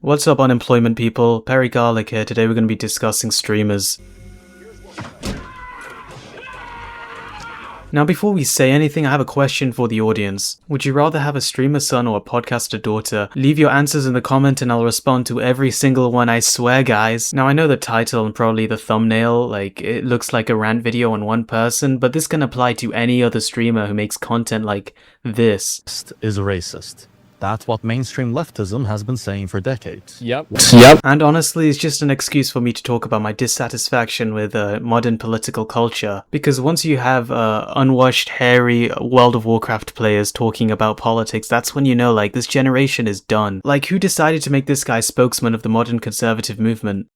What's up, unemployment people? PeriGarlic here. Today we're going to be discussing streamers. Now before we say anything, I have a question for the audience. Would you rather have a streamer son or a podcaster daughter? Leave your answers in the comment and I'll respond to every single one, I swear guys. Now I know the title and probably the thumbnail, like it looks like a rant video on one person, but this can apply to any other streamer who makes content like this. Is racist. That's what mainstream leftism has been saying for decades. Yep. And honestly, it's just an excuse for me to talk about my dissatisfaction with modern political culture. Because once you have unwashed, hairy World of Warcraft players talking about politics, that's when you know, like, this generation is done. Like, who decided to make this guy spokesman of the modern conservative movement?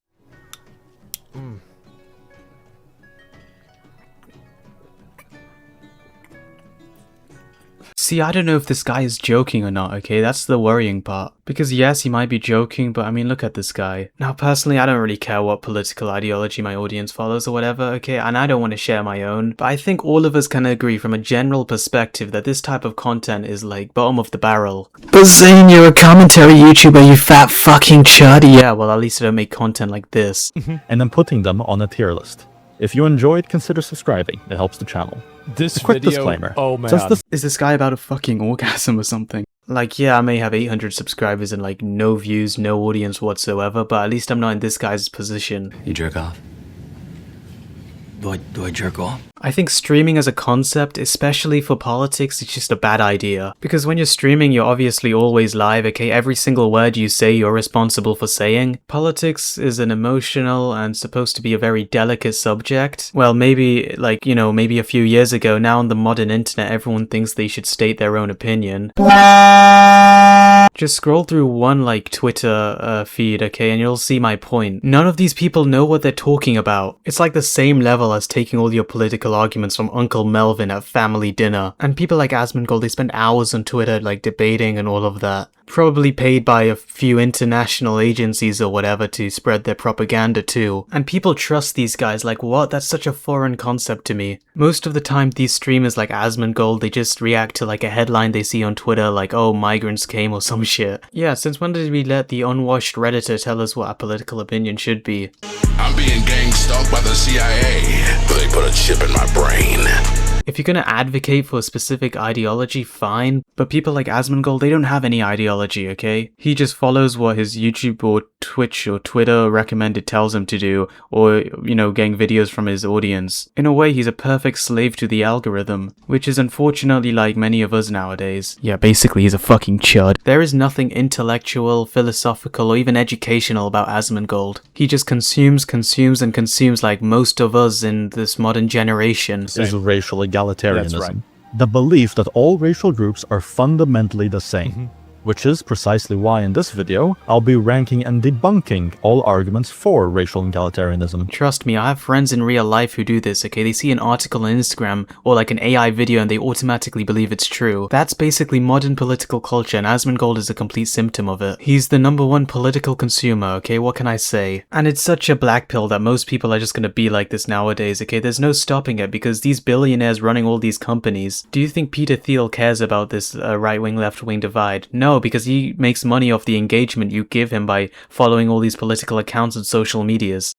See, I don't know if this guy is joking or not, okay? That's the worrying part. Because yes, he might be joking, but I mean, look at this guy. Now, personally, I don't really care what political ideology my audience follows or whatever, okay? And I don't want to share my own. But I think all of us can agree from a general perspective that this type of content is like bottom of the barrel. But Zayn, you're a commentary YouTuber, you fat fucking chud. Yeah, well, at least I don't make content like this. And then putting them on a tier list. If you enjoyed, consider subscribing. It helps the channel. This A quick video, disclaimer. oh man. Is this guy about a fucking orgasm or something? Like, yeah, I may have 800 subscribers and like no views, no audience whatsoever, but at least I'm not in this guy's position. You jerk off? Do I jerk off? I think streaming as a concept, especially for politics, is just a bad idea. Because when you're streaming, you're obviously always live, okay? Every single word you say, you're responsible for saying. Politics is an emotional and supposed to be a very delicate subject. Well, maybe, like, you know, maybe a few years ago, now on the modern internet, everyone thinks they should state their own opinion. Just scroll through one, like, Twitter feed, okay, and you'll see my point. None of these people know what they're talking about. It's like the same level as taking all your political arguments from Uncle Melvin at family dinner. And people like asmongold, they spend hours on Twitter, like, debating and all of that. Probably paid by a few international agencies or whatever to spread their propaganda too. And people trust these guys, like, what? That's such a foreign concept to me. Most of the time, these streamers like asmongold, they just react to like a headline they see on Twitter, like, oh, migrants came or some shit. Yeah, since when did we let the unwashed Redditor tell us what our political opinion should be? I'm being gang stalked by the CIA. They put a chip in my brain. If you're gonna advocate for a specific ideology, fine, but people like asmongold, they don't have any ideology, okay? He just follows what his YouTube or Twitch or Twitter recommended tells him to do, or, you know, getting videos from his audience. In a way, he's a perfect slave to the algorithm, which is unfortunately like many of us nowadays. Yeah, basically he's a fucking chud. There is nothing intellectual, philosophical, or even educational about asmongold. He just consumes like most of us in this modern generation. Is racial egalitarianism. That's right. The belief that all racial groups are fundamentally the same. Which is precisely why in this video, I'll be ranking and debunking all arguments for racial egalitarianism. Trust me, I have friends in real life who do this, okay? They see an article on Instagram or like an AI video and they automatically believe it's true. That's basically modern political culture and asmongold is a complete symptom of it. He's the #1 political consumer, okay? What can I say? And it's such a black pill that most people are just gonna be like this nowadays, okay? There's no stopping it because these billionaires running all these companies. Do you think Peter Thiel cares about this right-wing, left-wing divide? No, because he makes money off the engagement you give him by following all these political accounts on social medias.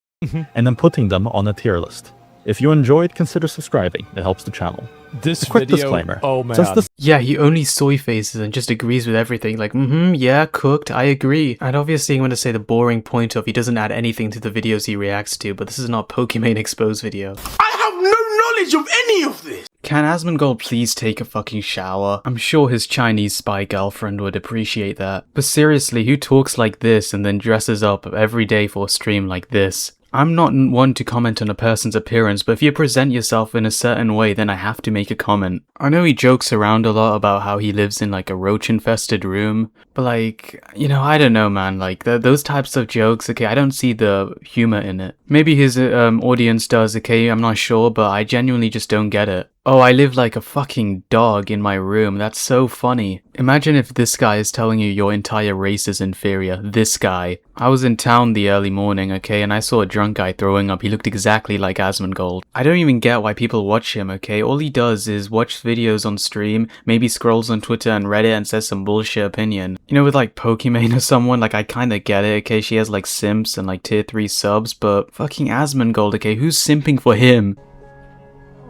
And then putting them on a tier list. If you enjoyed, consider subscribing. It helps the channel. This A quick video, disclaimer. oh man. Since this Yeah, he only soy faces and just agrees with everything, like, yeah, cooked, I agree. And obviously I'm going to say the boring point of he doesn't add anything to the videos he reacts to, but this is not Pokemon Exposed video. I have no knowledge of any of this. Can asmongold please take a fucking shower? I'm sure his Chinese spy girlfriend would appreciate that. But seriously, who talks like this and then dresses up every day for a stream like this? I'm not one to comment on a person's appearance, but if you present yourself in a certain way, then I have to make a comment. I know he jokes around a lot about how he lives in like a roach-infested room, but like, you know, I don't know, man, like those types of jokes, okay, I don't see the humor in it. Maybe his audience does, okay, I'm not sure, but I genuinely just don't get it. Oh, I live like a fucking dog in my room. That's so funny. Imagine if this guy is telling you your entire race is inferior. This guy. I was in town the early morning, okay, and I saw a drunk guy throwing up. He looked exactly like Asmongold. I don't even get why people watch him, okay? All he does is watch videos on stream, maybe scrolls on Twitter and Reddit and says some bullshit opinion. You know, with like Pokimane or someone, like I kinda get it, okay? She has like simps and like tier 3 subs, but fucking Asmongold, okay? Who's simping for him?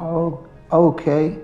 Oh, okay.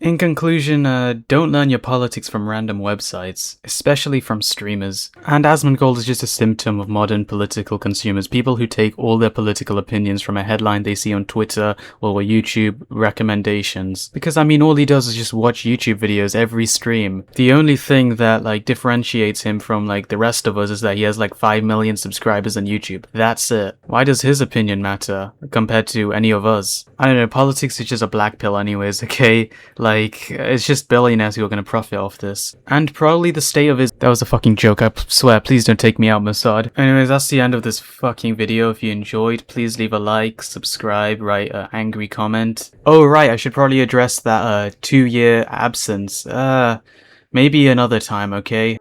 In conclusion, don't learn your politics from random websites, especially from streamers. And Asmongold is just a symptom of modern political consumers, people who take all their political opinions from a headline they see on Twitter or YouTube recommendations. Because I mean, all he does is just watch YouTube videos every stream. The only thing that like differentiates him from like the rest of us is that he has like 5 million subscribers on YouTube. That's it. Why does his opinion matter compared to any of us? I don't know, politics is just a black pill anyways, okay? Like, it's just billionaires who are gonna profit off this. And probably the state of his— that was a fucking joke, I swear, please don't take me out, Mossad. Anyways, that's the end of this fucking video. If you enjoyed, please leave a like, subscribe, write an angry comment. Oh right, I should probably address that 2-year absence. Maybe another time, okay?